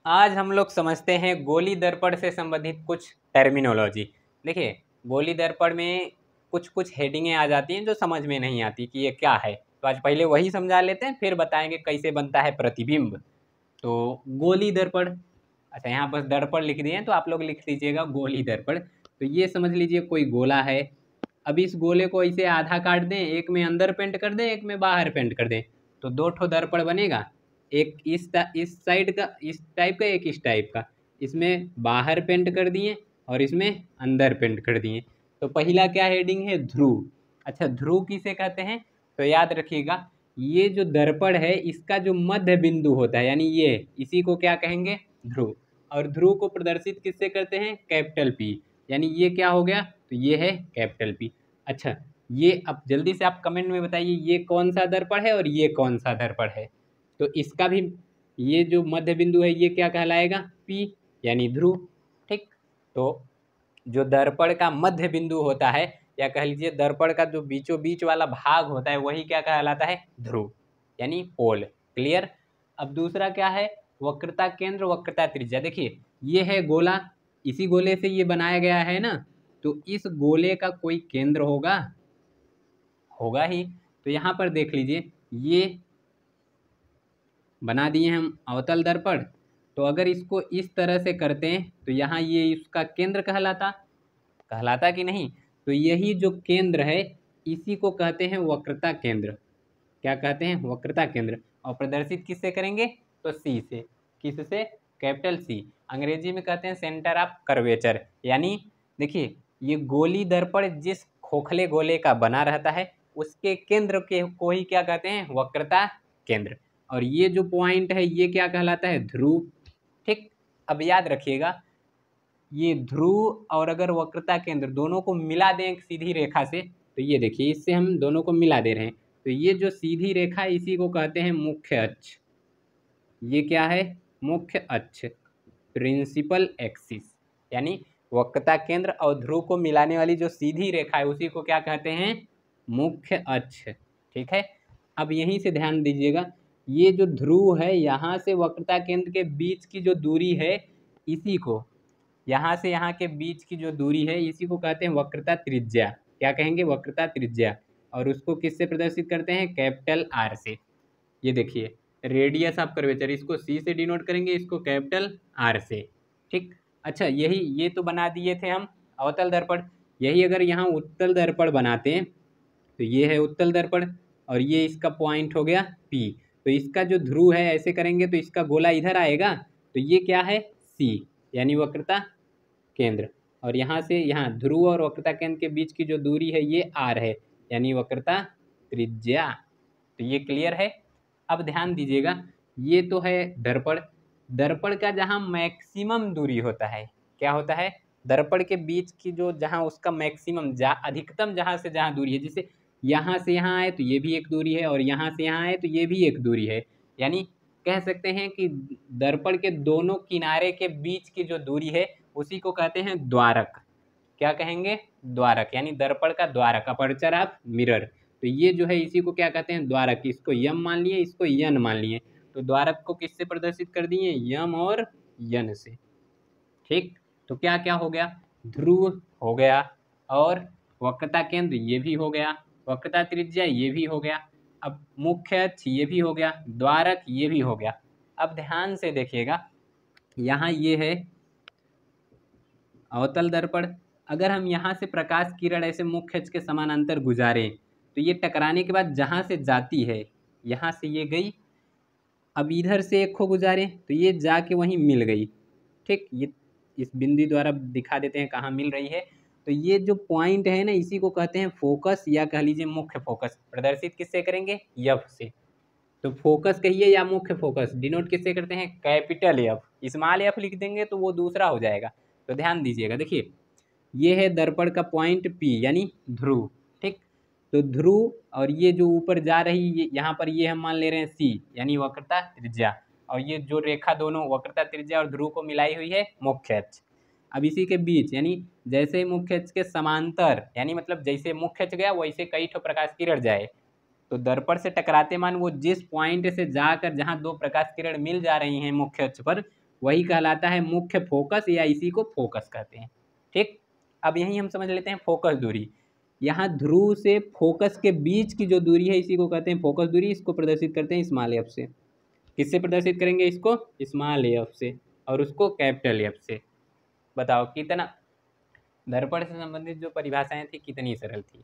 आज हम लोग समझते हैं गोली दर्पण से संबंधित कुछ टर्मिनोलॉजी। देखिए, गोली दर्पण में कुछ कुछ हेडिंगें आ जाती हैं जो समझ में नहीं आती कि ये क्या है। तो आज पहले वही समझा लेते हैं, फिर बताएंगे कैसे बनता है प्रतिबिंब। तो गोली दर्पण, अच्छा यहाँ पर दर्पण लिख दिए हैं तो आप लोग लिख लीजिएगा गोली दर्पण। तो ये समझ लीजिए कोई गोला है। अब इस गोले को ऐसे आधा काट दें, एक में अंदर पेंट कर दें, एक में बाहर पेंट कर दें, तो दो ठो दर्पण बनेगा। एक इस साइड का, इस टाइप का, एक इस टाइप का। इसमें बाहर पेंट कर दिए और इसमें अंदर पेंट कर दिए। तो पहला क्या हेडिंग है? ध्रुव। अच्छा, ध्रुव किसे कहते हैं? तो याद रखिएगा, ये जो दर्पण है इसका जो मध्य बिंदु होता है, यानी ये, इसी को क्या कहेंगे? ध्रुव। और ध्रुव को प्रदर्शित किससे करते हैं? Capital P. यानी ये क्या हो गया? तो ये है कैपिटल पी। अच्छा, ये अब जल्दी से आप कमेंट में बताइए, ये कौन सा दर्पण है और ये कौन सा दर्पण है? तो इसका भी, ये जो मध्य बिंदु है ये क्या कहलाएगा? पी, यानी ध्रुव। ठीक। तो जो दर्पण का मध्य बिंदु होता है, या कह लीजिए दर्पण का जो बीचों बीच वाला भाग होता है, वही क्या कहलाता है? ध्रुव, यानी पोल। क्लियर? अब दूसरा क्या है? वक्रता केंद्र, वक्रता त्रिज्या। देखिए, ये है गोला, इसी गोले से ये बनाया गया है ना, तो इस गोले का कोई केंद्र होगा, होगा ही। तो यहाँ पर देख लीजिए, ये बना दिए हम अवतल दर्पण। तो अगर इसको इस तरह से करते हैं तो यहाँ ये इसका केंद्र कहलाता, कहलाता कि नहीं? तो यही जो केंद्र है इसी को कहते हैं वक्रता केंद्र। क्या कहते हैं? वक्रता केंद्र। और प्रदर्शित किससे करेंगे? तो सी से। किससे? Capital C. अंग्रेजी में कहते हैं सेंटर ऑफ कर्वेचर। यानी देखिए, ये गोली दर्पण जिस खोखले गोले का बना रहता है उसके केंद्र के को ही क्या कहते हैं? वक्रता केंद्र। और ये जो पॉइंट है ये क्या कहलाता है? ध्रुव। ठीक। अब याद रखिएगा, ये ध्रुव और अगर वक्रता केंद्र दोनों को मिला दें एक सीधी रेखा से, तो ये देखिए, इससे हम दोनों को मिला दे रहे हैं, तो ये जो सीधी रेखा है इसी को कहते हैं मुख्य अक्ष। ये क्या है? मुख्य अक्ष, प्रिंसिपल एक्सिस। यानी वक्रता केंद्र और ध्रुव को मिलाने वाली जो सीधी रेखा है उसी को क्या कहते हैं? मुख्य अक्ष। ठीक है। अब यहीं से ध्यान दीजिएगा, ये जो ध्रुव है यहाँ से वक्रता केंद्र के बीच की जो दूरी है, इसी को, यहाँ से यहाँ के बीच की जो दूरी है इसी को कहते हैं वक्रता त्रिज्या। क्या कहेंगे? वक्रता त्रिज्या। और उसको किससे प्रदर्शित करते हैं? कैपिटल आर से। ये देखिए, रेडियस ऑफ कर्वेचर, इसको सी से डिनोट करेंगे, इसको कैपिटल आर से। ठीक। अच्छा, यही, ये तो बना दिए थे हम अवतल दर्पण। यही अगर यहाँ उत्तल दर्पण बनाते हैं तो ये है उत्तल दर्पण और ये इसका पॉइंट हो गया पी। तो इसका जो ध्रुव है ऐसे करेंगे तो इसका गोला इधर आएगा, तो ये क्या है? सी, यानी वक्रता केंद्र। और यहाँ से यहाँ ध्रुव और वक्रता केंद्र के बीच की जो दूरी है ये आर है, यानी वक्रता त्रिज्या। तो ये क्लियर है। अब ध्यान दीजिएगा, ये तो है दर्पण। दर्पण का जहाँ मैक्सिमम दूरी होता है, क्या होता है? दर्पण के बीच की जो, जहाँ उसका मैक्सिमम, अधिकतम जहाँ से जहाँ दूरी है, जैसे यहाँ से यहाँ आए तो ये भी एक दूरी है और यहाँ से यहाँ आए तो ये भी एक दूरी है। यानी कह सकते हैं कि दर्पण के दोनों किनारे के बीच की जो दूरी है उसी को कहते हैं द्वारक। क्या कहेंगे? द्वारक, यानी दर्पण का द्वारक, अपर्चर ऑफ मिरर। तो ये जो है इसी को क्या कहते हैं? द्वारक। इसको यम मान लिए, इसको यन मान लिए, तो द्वारक को किससे प्रदर्शित कर दिए? यम और यन से। ठीक। तो क्या क्या हो गया? ध्रुव हो गया, और वक्रता केंद्र ये भी हो गया, वक्रता त्रिज्या ये भी हो गया, अब मुख्य अक्ष ये भी हो गया, द्वारक ये भी हो गया। अब ध्यान से देखिएगा, यहाँ ये है अवतल दर्पण। अगर हम यहाँ से प्रकाश किरण ऐसे मुख्य अक्ष के समानांतर गुजारें तो ये टकराने के बाद जहाँ से जाती है, यहाँ से ये गई, अब इधर से एक खो गुजारे तो ये जाके वहीं मिल गई। ठीक। ये इस बिंदु द्वारा दिखा देते हैं कहाँ मिल रही है। तो ये जो पॉइंट है ना इसी को कहते हैं फोकस, या कह लीजिए मुख्य फोकस। प्रदर्शित किससे करेंगे? एफ से। तो फोकस कहिए या मुख्य फोकस, डिनोट किससे करते हैं? Capital F. स्मॉल एफ लिख देंगे तो वो दूसरा हो जाएगा। तो ध्यान दीजिएगा, देखिए, ये है दर्पण का पॉइंट पी, यानी ध्रुव। ठीक। तो ध्रुव और ये जो ऊपर जा रही, ये यहाँ पर ये हम मान ले रहे हैं सी, यानी वक्रता त्रिज्या। और ये जो रेखा दोनों वक्रता त्रिज्या और ध्रुव को मिलाई हुई है मुख्य अक्ष। अब इसी के बीच, यानी जैसे मुख्य अक्ष के समांतर, यानी मतलब जैसे मुख्य अक्ष गया वैसे कई ठो प्रकाश किरण जाए, तो दर्पण से टकराते मान वो जिस पॉइंट से जाकर जहाँ दो प्रकाश किरण मिल जा रही हैं मुख्य अक्ष पर, वही कहलाता है मुख्य फोकस, या इसी को फोकस कहते हैं। ठीक, अब यही हम समझ लेते हैं फोकस दूरी। यहाँ ध्रुव से फोकस के बीच की जो दूरी है इसी को कहते हैं फोकस दूरी। इसको प्रदर्शित करते हैं स्मॉल एफ से। किससे प्रदर्शित करेंगे इसको? स्मॉल एफ से, और उसको कैपिटल एफ से। बताओ कितना दर्पण से संबंधित जो परिभाषाएं थी कितनी सरल थी।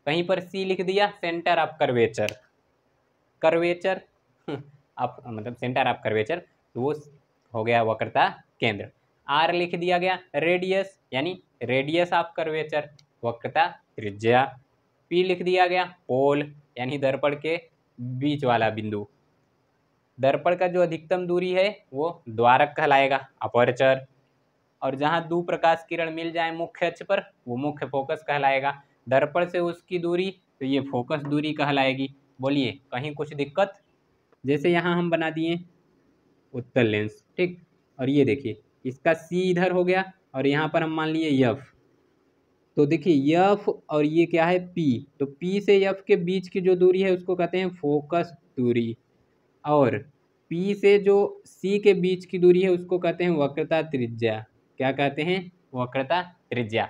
कहीं पर सी लिख दिया, सेंटर ऑफ कर्वेचर, कर्वेचर आप मतलब सेंटर ऑफ कर्वेचर, तो वो हो गया वक्रता केंद्र। आर लिख दिया गया, रेडियस यानी रेडियस ऑफ कर्वेचर, वक्रता त्रिज्या। पी लिख दिया गया, पोल यानी दर्पण के बीच वाला बिंदु। दर्पण का जो अधिकतम दूरी है वो द्वारक कहलाएगा, अपर्चर। और जहाँ दो प्रकाश किरण मिल जाए मुख्य अक्ष पर वो मुख्य फोकस कहलाएगा। दर्पण से उसकी दूरी तो ये फोकस दूरी कहलाएगी। बोलिए कहीं कुछ दिक्कत? जैसे यहाँ हम बना दिए उत्तल लेंस, ठीक, और ये देखिए इसका सी इधर हो गया और यहाँ पर हम मान लिए यफ। तो देखिए यफ और ये क्या है? पी। तो पी से यफ के बीच की जो दूरी है उसको कहते हैं फोकस दूरी, और पी से जो सी के बीच की दूरी है उसको कहते हैं वक्रता त्रिज्या। क्या कहते हैं? वक्रता त्रिज्या।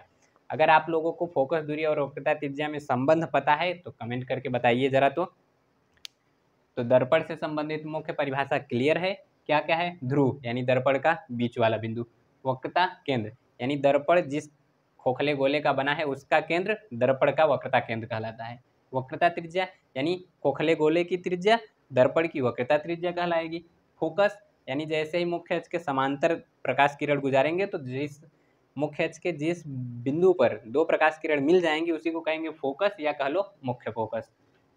अगर आप लोगों को फोकस दूरी और वक्रता त्रिज्या में संबंध पता है तो कमेंट करके बताइए जरा। तो दर्पण से संबंधित मुख्य परिभाषा क्लियर है। क्या क्या है? ध्रुव यानी दर्पण का बीच वाला बिंदु, वक्रता केंद्र यानी दर्पण जिस खोखले गोले का बना है उसका केंद्र दर्पण का वक्रता केंद्र कहलाता है। वक्रता त्रिज्या यानी खोखले गोले की त्रिज्या दर्पण की वक्रता त्रिज्या कहलाएगी। फोकस यानी जैसे ही मुख्य अक्ष के समांतर प्रकाश किरण गुजारेंगे तो जिस मुख्य अक्ष के जिस बिंदु पर दो प्रकाश किरण मिल जाएंगे उसी को कहेंगे फोकस, या कह लो मुख्य फोकस।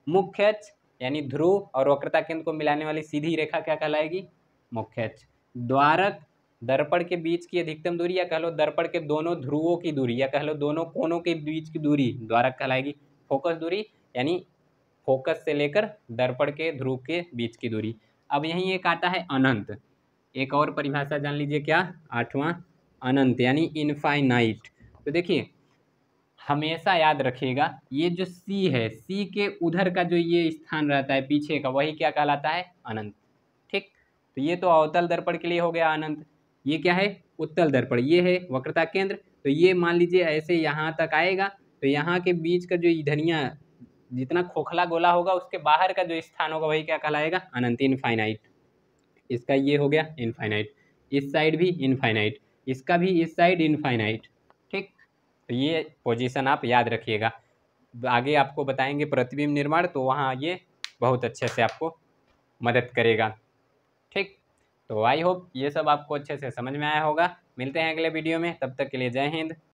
मुख्य अक्ष यानी ध्रुव और वक्रता केंद्र को मिलाने वाली सीधी रेखा क्या कहलाएगी? मुख्य अक्ष। द्वारक दर्पण के बीच की अधिकतम दूरी, या कह लो दर्पण के दोनों ध्रुवों की दूरी, या कह लो दोनों कोनों के बीच की दूरी द्वारक कहलाएगी। फोकस दूरी यानी फोकस से लेकर दर्पण के ध्रुव के बीच की दूरी। अब यहीं एक आता है अनंत। एक और परिभाषा जान लीजिए, क्या? 8वां, अनंत यानी इनफाइनाइट। तो देखिए हमेशा याद रखिएगा ये जो सी है, सी के उधर का जो ये स्थान रहता है पीछे का, वही क्या कहलाता है? अनंत। ठीक, तो ये तो अवतल दर्पण के लिए हो गया अनंत। ये क्या है? उत्तल दर्पण। ये है वक्रता केंद्र। तो ये मान लीजिए ऐसे यहाँ तक आएगा, तो यहाँ के बीच का जो इधनिया जितना खोखला गोला होगा उसके बाहर का जो स्थान होगा वही क्या कहलाएगा? अनंत, इनफाइनाइट। इसका ये हो गया इनफाइनाइट, इस साइड भी इनफाइनाइट, इसका भी इस साइड इनफाइनाइट। ठीक, तो ये पोजीशन आप याद रखिएगा। आगे आपको बताएंगे प्रतिबिंब निर्माण, तो वहाँ ये बहुत अच्छे से आपको मदद करेगा। ठीक, तो आई होप ये सब आपको अच्छे से समझ में आया होगा। मिलते हैं अगले वीडियो में, तब तक के लिए जय हिंद।